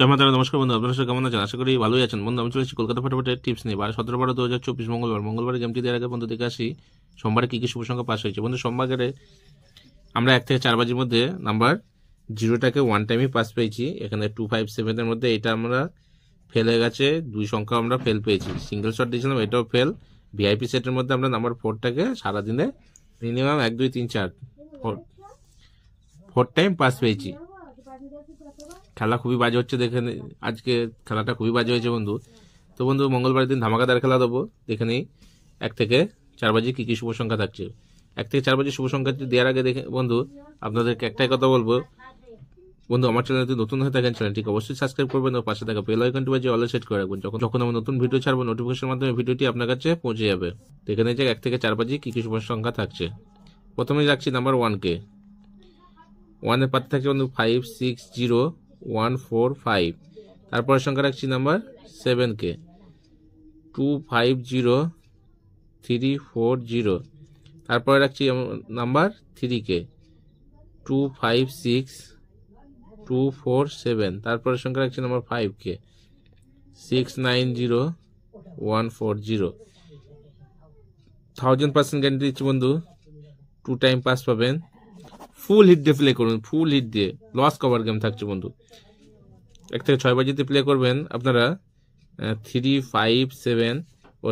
জয় মাতা दी, নমস্কার বন্ধু, আপনারা সবাই কেমন আছেন? আশা করি ভালোই আছেন। বন্ধু, আমি চলেছি কলকাতা ফটাফটের টিপস নিয়ে। 17/12/2024 মঙ্গলবার গেমটি দেওয়ার আগে বন্ধু দেখে আসি সোমবারে কি কি শুভ সংখ্যা পাস হয়েছে। বন্ধু, সোমবারে আমরা 1 থেকে 4 বাজির মধ্যে নাম্বার 0টাকে 1 টাইমই পাস পেয়েছি। এখানে 257 এর মধ্যে এটা আমরা ফেল হয়ে গেছে, 2 সংখ্যা আমরা ফেল পেয়েছি। সিঙ্গেল শট দিয়েছিলাম, এটাও ফেল। ভিআইপি সেটের মধ্যে আমরা নাম্বার 4টাকে সারাদিনে মিনিমাম 1 2 3 4 4 টাইম পাস পেয়েছি। খেলা খুবই বাজে হচ্ছে, দেখে আজকে খেলাটা খুবই বাজে হয়েছে বন্ধু। তো বন্ধু, মঙ্গলবারের দিন ধামাকাদার খেলা দেবো, দেখে নিই 1 থেকে 4 বাজে কি কি শুভ সংখ্যা থাকছে। 1 থেকে 4 বাজে শুভ সংখ্যা দেওয়ার আগে দেখে বন্ধু আপনাদেরকে একটাই কথা বলবো, বন্ধু আমার চ্যানেল যদি নতুন হয়ে থাকেন চ্যানেলটিকে অবশ্যই সাবস্ক্রাইব করবেন ও পাশে থাকা বেল আইকনটি বাজিয়ে অল সেট করে রাখবেন। যখন আমি নতুন ভিডিও ছাড়বো নোটিফিকেশনের মাধ্যমে ভিডিওটি আপনার কাছে পৌঁছে যাবে। দেখে নিই যে 1 থেকে 4 বাজে কি কি শুভ সংখ্যা থাকছে। প্রথমেই রাখছি নাম্বার 1কে। 1 এর পাতে থাকছে বন্ধু 560145। তারপরের সংখ্যা রাখছি নাম্বার 7কে 250340। তারপরে রাখছি নাম্বার 3কে 256247। তারপরের সংখ্যা রাখছি নাম্বার 5কে 690140। 1000% গ্যারান্টি দিচ্ছি বন্ধু, 2 টাইম পাস পাবেন। ফুল হিট দিয়ে প্লে করুন, ফুল হিট দিয়ে লস কভার গেম থাকছে বন্ধু। 1 থেকে 6 বাজিতে প্লে করবেন আপনারা 357 ও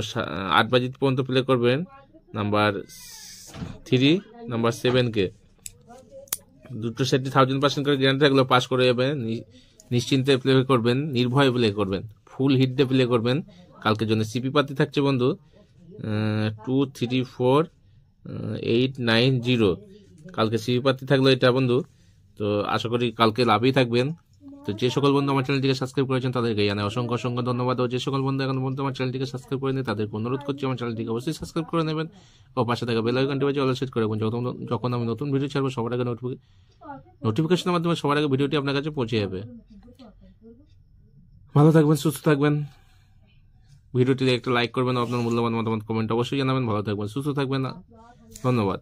8 বাজি পর্যন্ত প্লে করবেন নাম্বার 3 নাম্বার 7কে। দুটো সেটটি 1000% করে গ্যারান্টি থাকলে পাস করে যাবেন। নিশ্চিন্তে প্লে করবেন, নির্ভয়ে প্লে করবেন, ফুল হিট দিয়ে প্লে করবেন। কালকের জন্য সিপি পাতি থাকছে বন্ধু 234890। কালকে সিপি পাতি থাকলো এটা বন্ধু। তো আশা করি কালকে লাভই থাকবেন। তো যে সকল বন্ধু আমার চ্যানেলটিকে সাবস্ক্রাইব করেছেন তাদেরকে জানাই অসংখ্য অসংখ্য ধন্যবাদ। ও যে সকল বন্ধু এখন পর্যন্ত আমার চ্যানেলটিকে সাবস্ক্রাইব করেনি তাদেরকে অনুরোধ করছি আমার চ্যানেলটিকে অবশ্যই সাবস্ক্রাইব করে নেবেন ও পাশে থাকা বেল আইকনটি বাজিয়ে অল সেট করে রাখবেন। যখন আমি নতুন ভিডিও ছাড়বো সবার আগে নোটিফিকেশনের মাধ্যমে সবার আগে ভিডিওটি আপনার কাছে পৌঁছে যাবে। ভালো থাকবেন, সুস্থ থাকবেন। ভিডিওটিতে একটা লাইক করবেন, আপনার মূল্যবান মতামত কমেন্ট অবশ্যই জানাবেন। ভালো থাকবেন, সুস্থ থাকবেন, ধন্যবাদ।